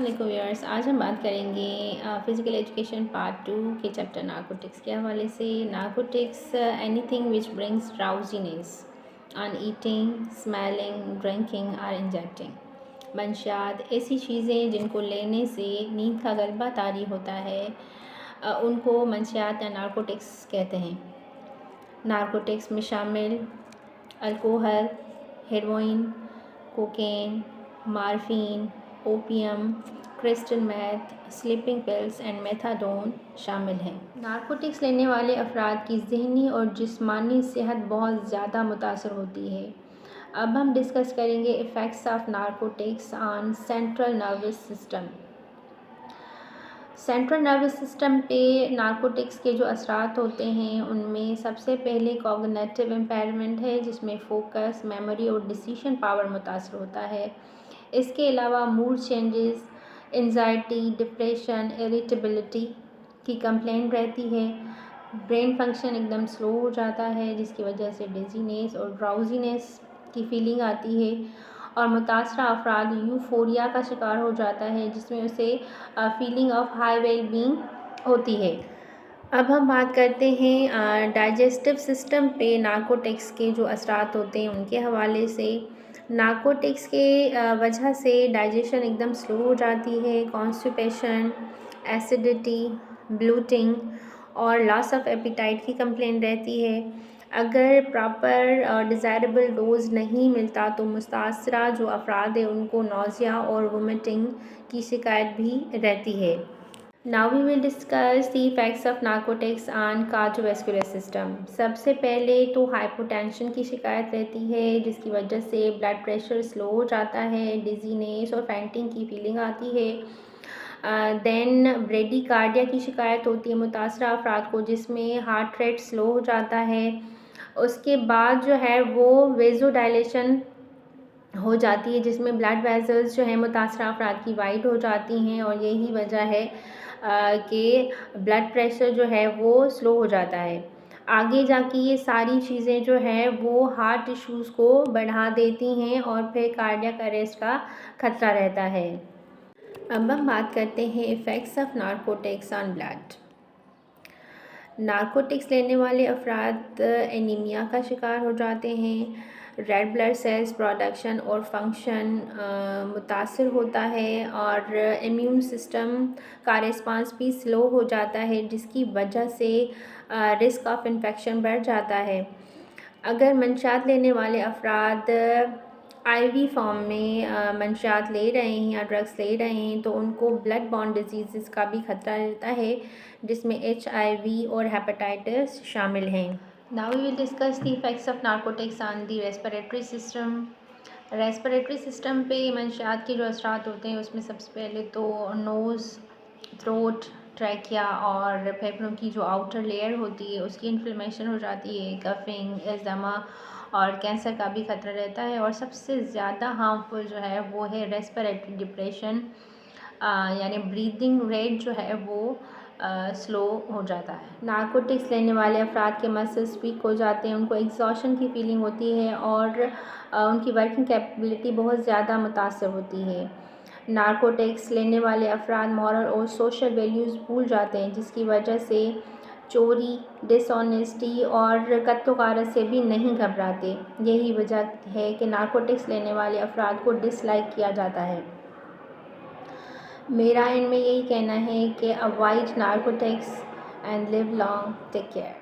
علیکم ویورس، آج ہم بات کریں گے فزیکل ایجوکیشن پارٹ 2 کے چیپٹر نارکوٹکس کے حوالے سے۔ Narcotics anything which brings drowsiness on eating, smelling, drinking اور انجیکٹنگ۔ منشیات ایسی چیزیں جن کو لینے سے نیند کا غلبہ طاری ہوتا ہے، ان کو منشیات یا نارکوٹکس کہتے ہیں۔ نارکوٹکس میں شامل alcohol, heroin, cocaine, morphine, opium, crystal meth, sleeping pills and methadone شامل ہیں۔ نارکوٹکس لینے والے افراد کی ذہنی اور جسمانی صحت بہت زیادہ متاثر ہوتی ہے۔ اب ہم ڈسکس کریں گے effects of narcotics on central nervous system. Central nervous system پہ نارکوٹکس کے جو اثرات ہوتے ہیں ان میں سب سے پہلے کوگنیٹیو امپیئرمنٹ ہے، جس میں فوکس، میموری اور ڈیسیشن پاور متاثر ہوتا ہے۔ اس کے علاوہ mood changes, anxiety, depression, irritability کی کمپلینٹ رہتی ہے۔ برین فنکشن ایک دم سلو ہو جاتا ہے، جس کی وجہ سے ڈیزینس اور ڈراؤزینس کی فیلنگ آتی ہے، اور متاثرہ افراد یوفوریا کا شکار ہو جاتا ہے، جس میں اسے feeling of high well being ہوتی ہے۔ اب ہم بات کرتے ہیں ڈائجسٹو سسٹم پہ نارکوٹکس کے جو اثرات ہوتے ہیں ان کے حوالے سے۔ نارکوٹکس کے وجہ سے ڈائجیشن ایک دم سلو ہو جاتی ہے، کانسٹیپیشن، ایسیڈیٹی، بلوٹنگ اور لاس آف ایپیٹائٹ کی کمپلین رہتی ہے۔ اگر پراپر ڈیزائربل ڈوز نہیں ملتا تو متاثرہ جو افراد ہیں ان کو نوزیا اور وومٹنگ کی شکایت بھی رہتی ہے۔ Now we will discuss the effects of narcotics on cardiovascular system۔ سب سے پہلے تو ہائپوٹینشن کی شکایت رہتی ہے، جس کی وجہ سے بلڈ پریشر سلو ہو جاتا ہے، ڈیزینس اور فینٹنگ کی فیلنگ آتی ہے۔ دین بریڈی کارڈیا کی شکایت ہوتی ہے متاثرہ افراد کو، جس میں ہارٹ ریٹ سلو ہو جاتا ہے۔ اس کے بعد جو ہے وہ ویزو ڈائلیشن ہو جاتی ہے، جس میں بلڈ ویزلز جو ہیں متاثرہ افراد کی وائڈ ہو جاتی ہیں، اور یہی وجہ ہے کہ بلڈ پریشر جو ہے وہ سلو ہو جاتا ہے۔ آگے جا کے یہ ساری چیزیں جو ہے وہ ہارٹ ایشوز کو بڑھا دیتی ہیں اور پھر کارڈیاک اریسٹ کا خطرہ رہتا ہے۔ اب ہم بات کرتے ہیں effects of narcotics on blood. Narcotics لینے والے افراد اینیمیا کا شکار ہو جاتے ہیں، ریڈ بلڈ سیلز پروڈکشن اور فنکشن متاثر ہوتا ہے، اور امیون سسٹم کا ریسپانس بھی سلو ہو جاتا ہے، جس کی وجہ سے رسک آف انفیکشن بڑھ جاتا ہے۔ اگر منشیات لینے والے افراد آئی وی فارم میں منشیات لے رہے ہیں یا ڈرگس لے رہے ہیں تو ان کو بلڈ بورن ڈیزیزز کا بھی خطرہ رہتا ہے، جس میں HIV اور ہیپاٹائٹس شامل ہیں۔ Now we will discuss the effects of narcotics on the respiratory system۔ Respiratory system پہ منشیات کے جو اثرات ہوتے ہیں اس میں سب سے پہلے تو نوز، تھروٹ، ٹریکیا اور پھیپھڑوں کی جو آؤٹر لیئر ہوتی ہے اس کی انفلیمیشن ہو جاتی ہے، کفنگ، ایزما اور کینسر کا بھی خطرہ رہتا ہے، اور سب سے زیادہ ہارمفل جو ہے وہ ہے ریسپریٹری ڈپریشن، یعنی بریدنگ ریٹ جو ہے وہ سلو ہو جاتا ہے۔ نارکوٹکس لینے والے افراد کے مسلس ویک ہو جاتے ہیں، ان کو ایگزاشن کی فیلنگ ہوتی ہے، اور ان کی ورکنگ کیپیبلٹی بہت زیادہ متاثر ہوتی ہے۔ نارکوٹکس لینے والے افراد مورل اور سوشل ویلیوز بھول جاتے ہیں، جس کی وجہ سے چوری، ڈس آنیسٹی اور قتل و غارت سے بھی نہیں گھبراتے۔ یہی وجہ ہے کہ نارکوٹکس لینے والے افراد کو ڈس لائک کیا جاتا ہے۔ میرا اینڈ میں یہی کہنا ہے کہ avoid narcotics and leave long, take care.